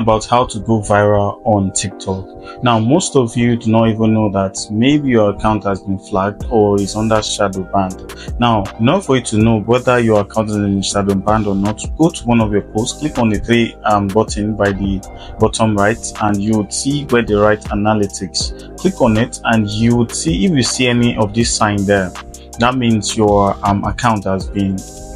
about how to go viral on TikTok. Now, most of you do not even know that maybe your account has been flagged or is under shadow banned. Now, in order for you to know whether your account is in shadow banned or not, go to one of your posts, click on the three button by the bottom right, and you would see where they write analytics. Click on it, and you would see, if you see any of this sign there, that means your account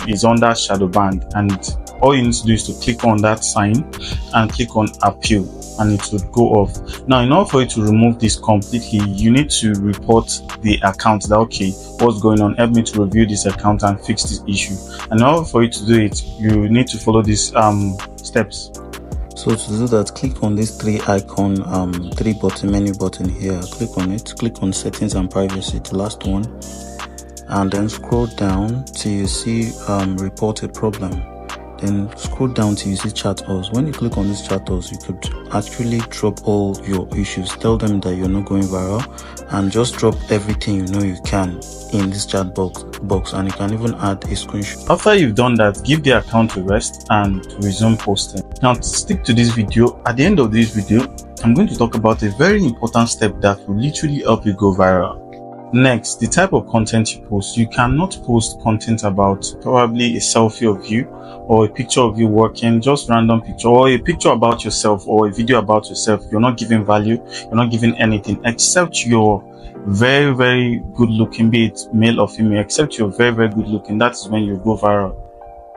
is under shadow banned, and all you need to do is to click on that sign and click on appeal, and it would go off. Now, in order for you to remove this completely, you need to report the account that, okay, what's going on, help me to review this account and fix this issue. And in order for you to do it, you need to follow these steps. So to do that, click on this three menu button here. Click on it, click on settings and privacy, the last one, and then scroll down till you see report a problem. Then scroll down till you see chat us. When you click on this chat us, you could actually drop all your issues. Tell them that you're not going viral, and just drop everything you know you can in this chat box, and you can even add a screenshot. After you've done that, give the account a rest and resume posting. Now, to stick to this video, at the end of this video, I'm going to talk about a very important step that will literally help you go viral. Next, the type of content you post. You cannot post content about probably a selfie of you or a picture of you working, just random picture, or a picture about yourself or a video about yourself. You're not giving value, you're not giving anything except you're very, very good looking, be it male or female, except you're very, very good looking. That's when you go viral,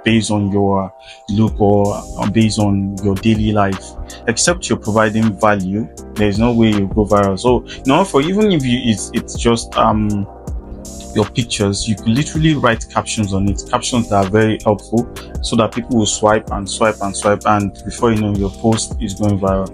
based on your look or based on your daily life. Except you're providing value, there's no way you go viral. So in order for, even if it's just your pictures, you could literally write captions on it, captions that are very helpful, so that people will swipe and swipe and swipe, and before you know, your post is going viral.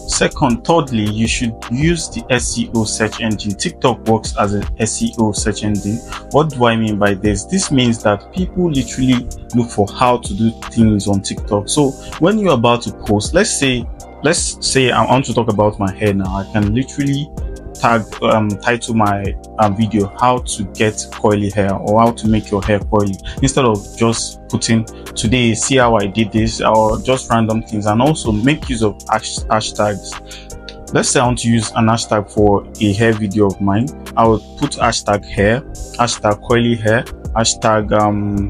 Thirdly, you should use the SEO search engine. TikTok works as an SEO search engine. What do I mean by this? This means that people literally look for how to do things on TikTok. So when you're about to post, let's say I want to talk about my hair now, I can literally title my video how to get curly hair, or how to make your hair curly, instead of just putting today, see how I did this, or just random things. And also make use of hashtags. Let's say I want to use an hashtag for a hair video of mine. I would put hashtag hair, hashtag curly hair, hashtag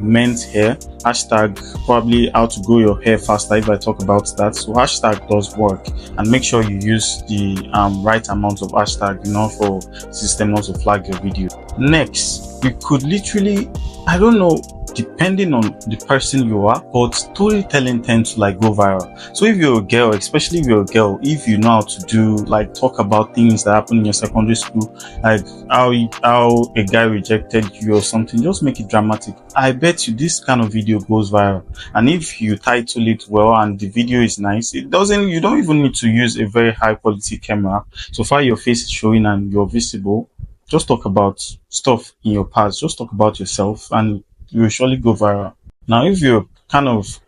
men's hair, hashtag probably how to grow your hair faster, if I talk about that. So hashtag does work, and make sure you use the right amount of hashtag, for system not to flag your video. Next, you could literally, I don't know, depending on the person you are, but storytelling tends to go viral. So if you're a girl, especially if you're a girl, if you know how to do talk about things that happen in your secondary school, like how a guy rejected you or something, just make it dramatic. I bet you this kind of video goes viral. And if you title it well and the video is nice, you don't even need to use a very high quality camera. So far your face is showing and you're visible. Just talk about stuff in your past, just talk about yourself, and you will surely go viral. Now, if you're kind of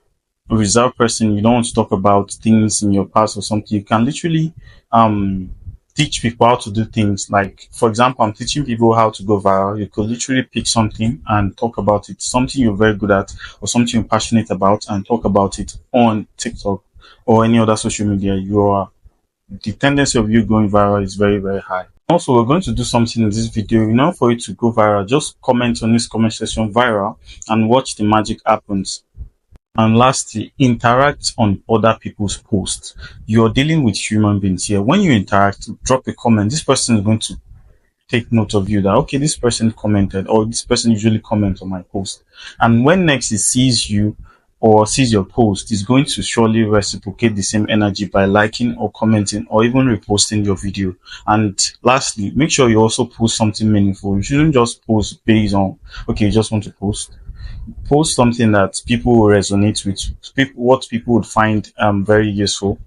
a reserved person, you don't want to talk about things in your past or something, you can literally teach people how to do things. Like, for example, I'm teaching people how to go viral. You could literally pick something and talk about it, something you're very good at or something you're passionate about, and talk about it on TikTok or any other social media. The tendency of you going viral is very, very high. Also, we're going to do something in this video. In order for you to go viral, just comment on this comment section viral and watch the magic happens. And lastly, interact on other people's posts. You're dealing with human beings here. When you interact, drop a comment. This person is going to take note of you, that okay, this person commented, or this person usually comments on my post. And when next he sees you or sees your post, is going to surely reciprocate the same energy by liking or commenting or even reposting your video. And lastly, make sure you also post something meaningful. You shouldn't just post based on, okay, you just want to post. Post something that people will resonate with, what people would find very useful.